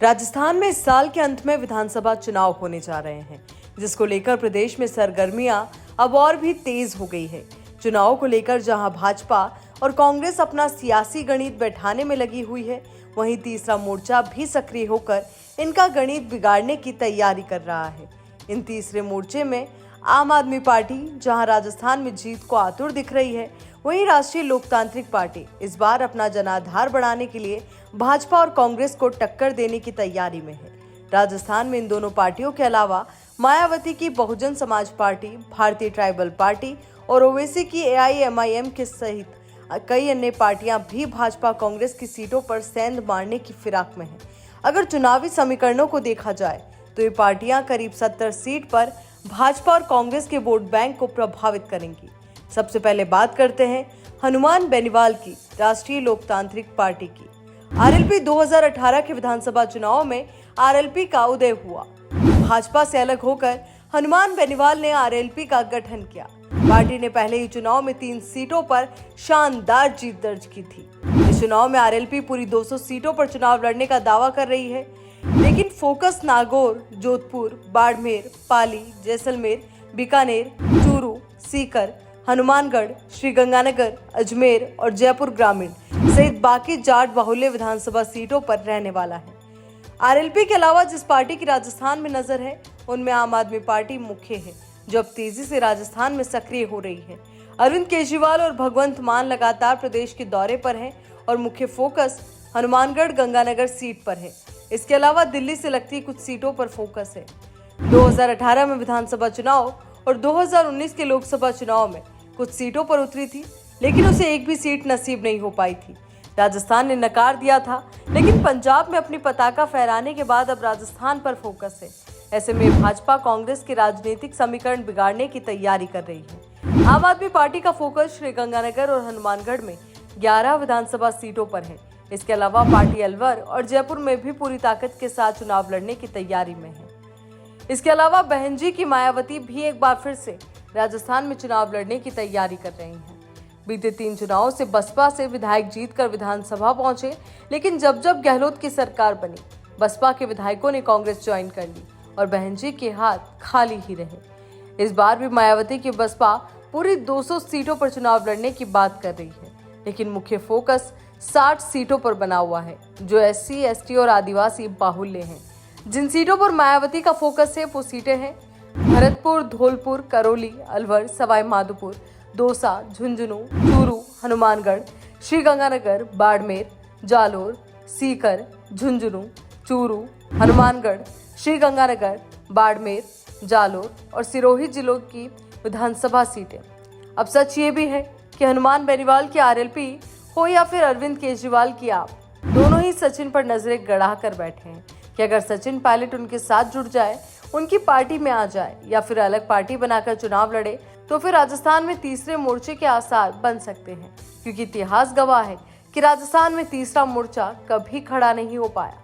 राजस्थान में इस साल के अंत में विधानसभा चुनाव होने जा रहे हैं, जिसको लेकर प्रदेश में सरगर्मियां अब और भी तेज हो गई है। चुनाव को लेकर जहां भाजपा और कांग्रेस अपना सियासी गणित बैठाने में लगी हुई है, वहीं तीसरा मोर्चा भी सक्रिय होकर इनका गणित बिगाड़ने की तैयारी कर रहा है। इन तीसरे मोर्चे में आम आदमी पार्टी जहां राजस्थान में जीत को आतुर दिख रही है, वहीं राष्ट्रीय लोकतांत्रिक पार्टी इस बार अपना जनाधार बढ़ाने के लिए भाजपा और कांग्रेस को टक्कर देने की तैयारी में है। राजस्थान में इन दोनों पार्टियों के अलावा मायावती की बहुजन समाज पार्टी, भारतीय ट्राइबल पार्टी और ओवैसी की AIMIM के सहित कई अन्य पार्टियां भी भाजपा कांग्रेस की सीटों पर सेंध मारने की फिराक में हैं। अगर चुनावी समीकरणों को देखा जाए तो ये पार्टियां करीब 70 सीट पर भाजपा और कांग्रेस के वोट बैंक को प्रभावित करेंगी। सबसे पहले बात करते हैं हनुमान बेनीवाल की राष्ट्रीय लोकतांत्रिक पार्टी की। RLP 2018 के विधानसभा चुनाव में RLP का उदय हुआ। भाजपा से अलग होकर हनुमान बेनीवाल ने RLP का गठन किया। पार्टी ने पहले ही चुनाव में 3 सीटों पर शानदार जीत दर्ज की थी। इस चुनाव में RLP पूरी 200 सीटों पर चुनाव लड़ने का दावा कर रही है, लेकिन फोकस नागौर, जोधपुर, बाड़मेर, पाली, जैसलमेर, बीकानेर, चूरू, सीकर, हनुमानगढ़, श्रीगंगानगर, अजमेर और जयपुर ग्रामीण सहित बाकी जाट बाहुल्य विधानसभा सीटों पर रहने वाला है। RLP के अलावा जिस पार्टी की राजस्थान में नजर है, उनमें आम आदमी पार्टी मुख्य है, जो अब तेजी से राजस्थान में सक्रिय हो रही है। अरविंद केजरीवाल और भगवंत मान लगातार प्रदेश के दौरे पर हैं और मुख्य फोकस हनुमानगढ़, गंगानगर सीट पर है। इसके अलावा दिल्ली से लगती कुछ सीटों पर फोकस है। 2018 में विधानसभा चुनाव और 2019 के लोकसभा चुनाव में कुछ सीटों पर उतरी थी, लेकिन उसे एक भी सीट नसीब नहीं हो पाई थी। राजस्थान ने नकार दिया था, लेकिन पंजाब में अपनी पताका फहराने के बाद अब राजस्थान पर फोकस है। ऐसे में भाजपा कांग्रेस के राजनीतिक समीकरण बिगाड़ने की तैयारी कर रही है। आम आदमी पार्टी का फोकस श्रीगंगानगर और हनुमानगढ़ में 11 विधानसभा सीटों पर है। इसके अलावा पार्टी अलवर और जयपुर में भी पूरी ताकत के साथ चुनाव लड़ने की तैयारी में है। इसके अलावा बहन जी की मायावती भी एक बार फिर से राजस्थान में चुनाव लड़ने की तैयारी कर रही हैं। बीते 3 चुनावों से बसपा से विधायक जीतकर विधानसभा पहुंचे, लेकिन जब जब गहलोत की सरकार बनी, बसपा के विधायकों ने कांग्रेस ज्वाइन कर ली और बहन जी के हाथ खाली ही रहे। इस बार भी मायावती की बसपा पूरी 200 सीटों पर चुनाव लड़ने की बात कर रही है, लेकिन मुख्य फोकस 60 सीटों पर बना हुआ है, जो SC, ST और आदिवासी बाहुल्य हैं। जिन सीटों पर मायावती का फोकस है वो सीटें हैं भरतपुर, धौलपुर, करौली, अलवर, सवाई माधोपुर, दौसा, झुंझुनू, चूरू, हनुमानगढ़, श्रीगंगानगर, बाड़मेर, जालोर, सीकर, झुंझुनू, चूरू, हनुमानगढ़, श्रीगंगानगर, बाड़मेर, जालोर और सिरोही जिलों की विधानसभा सीटें। अब सच ये भी है कि हनुमान बेनीवाल की RLP हो या फिर अरविंद केजरीवाल की आप, दोनों ही सचिन पर नजरें गड़ा कर बैठे हैं कि अगर सचिन पायलट उनके साथ जुड़ जाए, उनकी पार्टी में आ जाए या फिर अलग पार्टी बनाकर चुनाव लड़े, तो फिर राजस्थान में तीसरे मोर्चे के आसार बन सकते हैं, क्योंकि इतिहास गवाह है कि राजस्थान में तीसरा मोर्चा कभी खड़ा नहीं हो पाया।